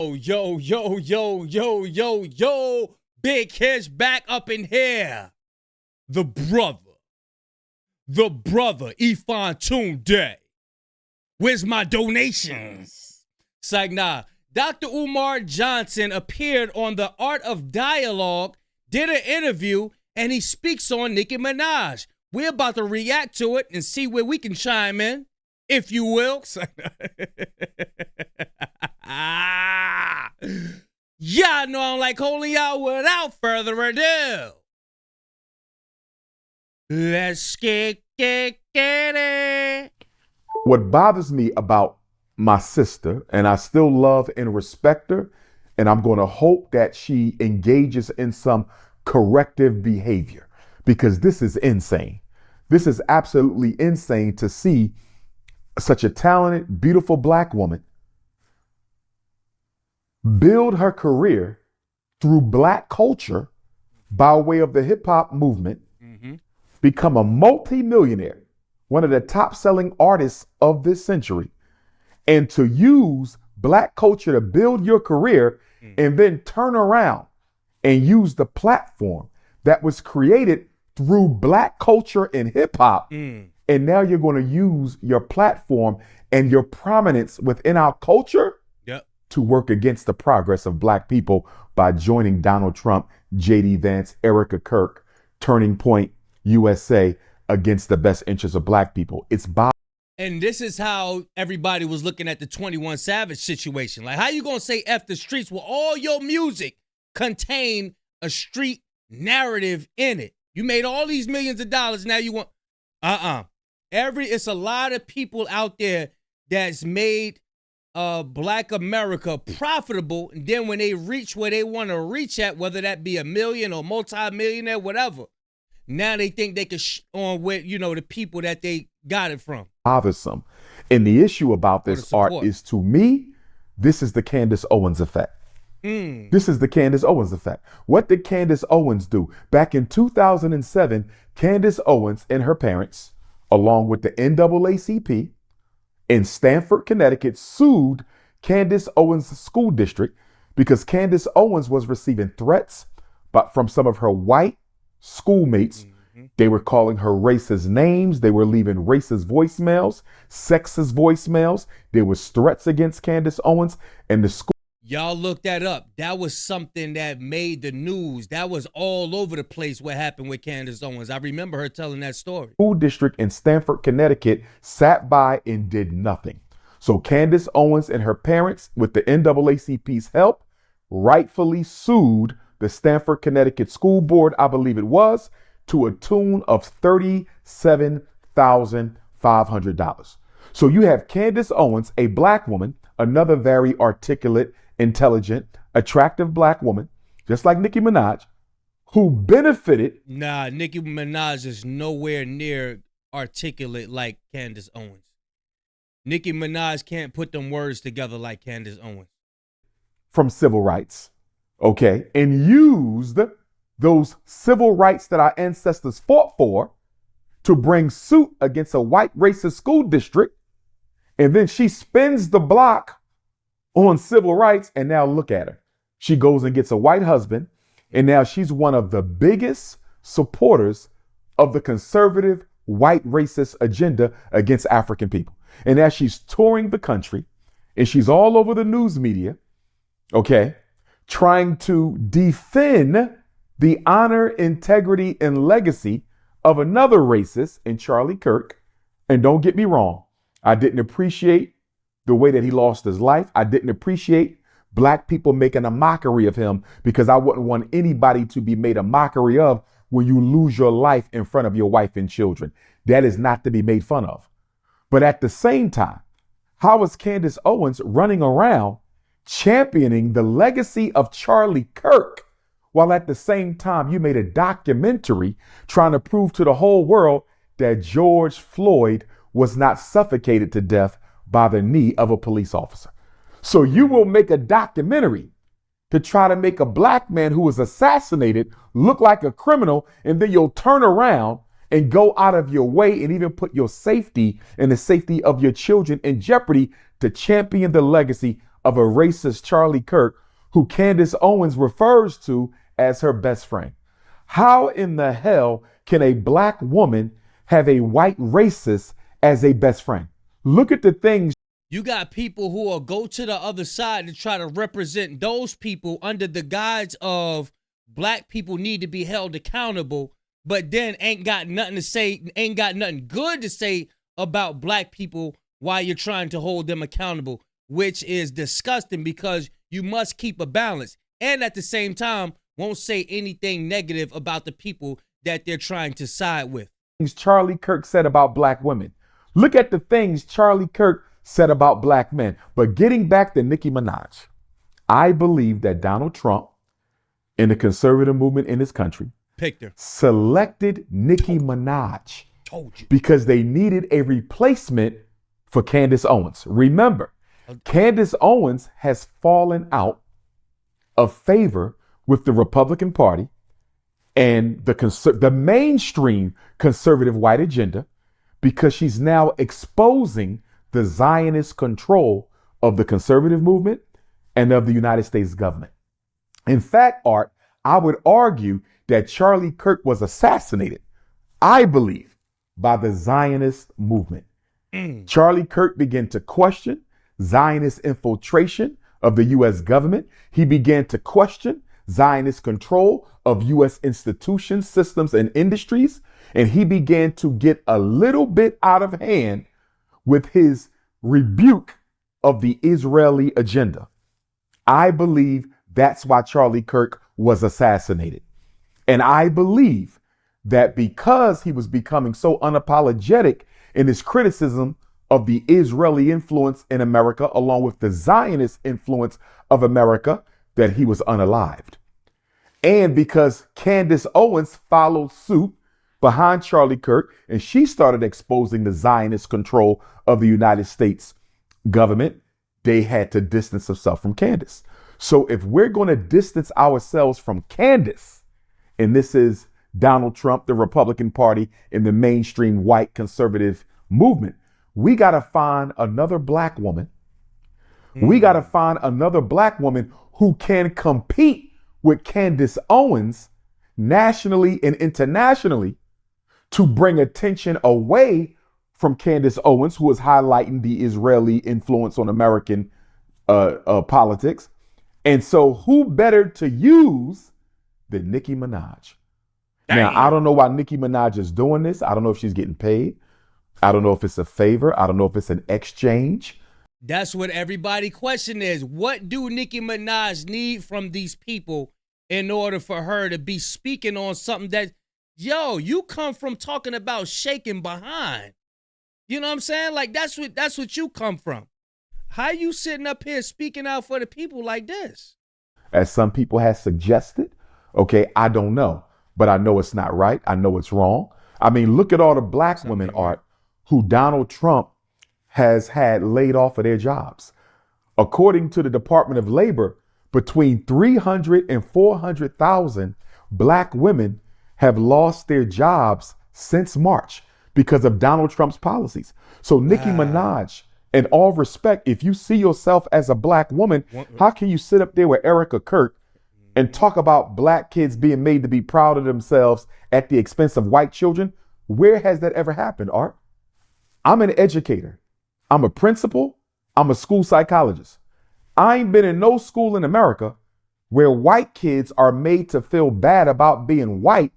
Oh, yo, Big Kish back up in here. The brother, Ifan Tunde. Where's my donations? It's like, nah. Dr. Umar Johnson appeared on The Art of Dialogue, did an interview, and he speaks on Nicki Minaj. We're about to react to it and see where we can chime in, if you will. Y'all know I don't like holding y'all. Without further ado, let's get it. What bothers me about my sister, and I still love and respect her, and I'm going to hope that she engages in some corrective behavior, because this is insane. This is absolutely insane to see such a talented, beautiful black woman build her career through black culture by way of the hip hop movement, become a multi-millionaire, one of the top selling artists of this century, and to use black culture to build your career and then turn around and use the platform that was created through black culture and hip hop. And now you're going to use your platform and your prominence within our culture to work against the progress of black people by joining Donald Trump, J.D. Vance, Erica Kirk, Turning Point USA against the best interests of black people. It's And this is how everybody was looking at the 21 Savage situation. Like, how you gonna say F the streets when all your music contain a street narrative in it? You made all these millions of dollars, now you want it's a lot of people out there that's made black America profitable, and then when they reach where they want to reach at, whether that be a million or multi-millionaire, whatever, now they think they can on with, the people that they got it from. Bothersome. And the issue about this art is, to me, this is the Candace Owens effect. This is the Candace Owens effect. What did Candace Owens do? Back in 2007, Candace Owens and her parents, along with the NAACP in Stamford, Connecticut, sued Candace Owens' school district because Candace Owens was receiving threats from some of her white schoolmates. They were calling her racist names. They were leaving racist voicemails, sexist voicemails. There was threats against Candace Owens, and the school. Y'all look that up. That was something that made the news. That was all over the place what happened with Candace Owens. I remember her telling that story. School district in Stamford, Connecticut sat by and did nothing. So Candace Owens and her parents, with the NAACP's help, rightfully sued the Stamford, Connecticut School Board, I believe it was, to a tune of $37,500. So you have Candace Owens, a black woman, another very articulate, intelligent, attractive black woman, just like Nicki Minaj, who benefited. Nah, Nicki Minaj is nowhere near articulate like Candace Owens. Nicki Minaj can't put them words together like Candace Owens. From civil rights, okay, and used those civil rights that our ancestors fought for to bring suit against a white racist school district. And then she spins the block on civil rights, and now look at her. She goes and gets a white husband, and now she's one of the biggest supporters of the conservative white racist agenda against African people. And now she's touring the country, and she's all over the news media, okay, trying to defend the honor, integrity, and legacy of another racist in Charlie Kirk. And don't get me wrong, I didn't appreciate the way that he lost his life. I didn't appreciate black people making a mockery of him, because I wouldn't want anybody to be made a mockery of when you lose your life in front of your wife and children. That is not to be made fun of. But at the same time, how is Candace Owens running around championing the legacy of Charlie Kirk, while at the same time you made a documentary trying to prove to the whole world that George Floyd was not suffocated to death by the knee of a police officer? So you will make a documentary to try to make a black man who was assassinated look like a criminal, and then you'll turn around and go out of your way and even put your safety and the safety of your children in jeopardy to champion the legacy of a racist Charlie Kirk who Candace Owens refers to as her best friend. How in the hell can a black woman have a white racist as a best friend? Look at the things. You got people who will go to the other side to try to represent those people under the guise of black people need to be held accountable, but then ain't got nothing to say, ain't got nothing good to say about black people while you're trying to hold them accountable, which is disgusting because you must keep a balance. And at the same time, won't say anything negative about the people that they're trying to side with. Charlie Kirk said about black women. Look at the things Charlie Kirk said about black men. But getting back to Nicki Minaj, I believe that Donald Trump and the conservative movement in this country picked her, selected Nicki Minaj because they needed a replacement for Candace Owens. Remember, Candace Owens has fallen out of favor with the Republican Party and the mainstream conservative white agenda because she's now exposing the Zionist control of the conservative movement and of the United States government. In fact, Art, I would argue that Charlie Kirk was assassinated, I believe, by the Zionist movement. Charlie Kirk began to question Zionist infiltration of the U.S. government. He began to question Zionist control of U.S. institutions, systems, and industries. And he began to get a little bit out of hand with his rebuke of the Israeli agenda. I believe that's why Charlie Kirk was assassinated. And I believe that because he was becoming so unapologetic in his criticism of the Israeli influence in America, along with the Zionist influence of America, that he was unalived. And because Candace Owens followed suit behind Charlie Kirk, and she started exposing the Zionist control of the United States government, they had to distance themselves from Candace. So if we're going to distance ourselves from Candace, and this is Donald Trump, the Republican Party, and the mainstream white conservative movement, we got to find another black woman. We got to find another black woman who can compete with Candace Owens nationally and internationally to bring attention away from Candace Owens, who is highlighting the Israeli influence on American politics. And so who better to use than Nicki Minaj? Damn. Now, I don't know why Nicki Minaj is doing this. I don't know if she's getting paid. I don't know if it's a favor. I don't know if it's an exchange. That's what everybody question is. What do Nicki Minaj need from these people in order for her to be speaking on something that, yo, you come from talking about shaking behind. You know what I'm saying? Like, that's what you come from. How you sitting up here speaking out for the people like this? As some people have suggested, okay, I don't know, but I know it's not right. I know it's wrong. I mean, look at all the black women, Art, who Donald Trump has had laid off of their jobs. According to the Department of Labor, between 300 and 400,000 black women have lost their jobs since March because of Donald Trump's policies. So Nicki Minaj, in all respect, if you see yourself as a black woman, how can you sit up there with Erica Kirk and talk about black kids being made to be proud of themselves at the expense of white children? Where has that ever happened, Art? I'm an educator. I'm a principal. I'm a school psychologist. I ain't been in no school in America where white kids are made to feel bad about being white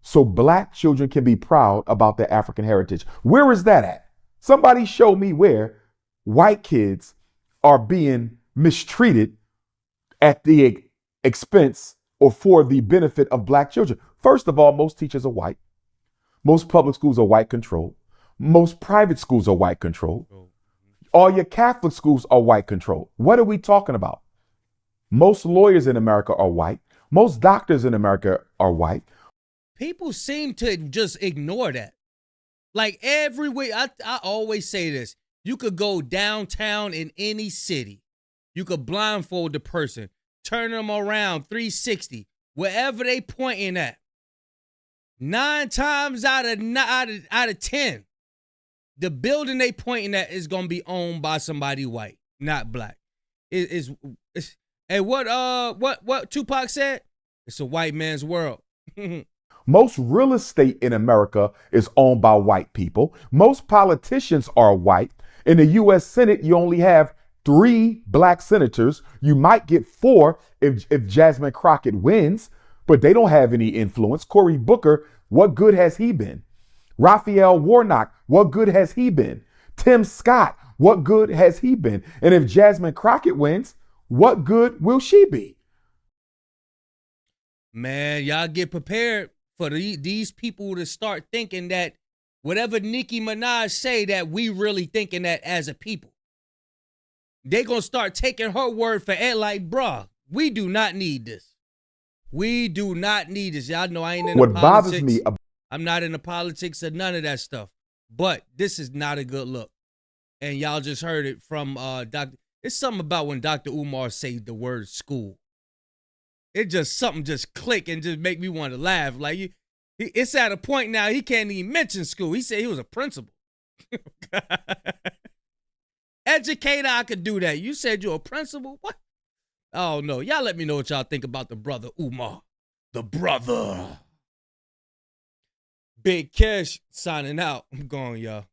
so black children can be proud about their African heritage. Where is that at? Somebody show me where white kids are being mistreated at the expense or for the benefit of black children. First of all, most teachers are white. Most public schools are white controlled. Most private schools are white controlled. All your Catholic schools are white controlled. What are we talking about? Most lawyers in America are white. Most doctors in America are white. People seem to just ignore that. Like everywhere, I always say this. You could go downtown in any city. You could blindfold the person, turn them around 360, wherever they pointing at. 9 times out of 10, the building they pointing at is going to be owned by somebody white, not black. is hey, what Tupac said? It's a white man's world. Most real estate in America is owned by white people. Most politicians are white. In the U.S. Senate, you only have 3 black senators. You might get 4 if Jasmine Crockett wins, but they don't have any influence. Cory Booker, what good has he been? Raphael Warnock, what good has he been? Tim Scott, what good has he been? And if Jasmine Crockett wins, what good will she be? Man, y'all get prepared for these people to start thinking that whatever Nicki Minaj say, that we really thinking that as a people. They gonna start taking her word for it like, bruh, we do not need this. We do not need this. Y'all know I ain't in the politics. What bothers me, I'm not in the politics of none of that stuff. But this is not a good look. And y'all just heard it from Dr. It's something about when Dr. Umar say the word school. It just something just click and just make me want to laugh. Like it's at a point now he can't even mention school. He said he was a principal. Educator, I could do that. You said you're a principal? What? Oh no. Y'all let me know what y'all think about the brother Umar. The brother. Big Kish signing out. I'm going, y'all.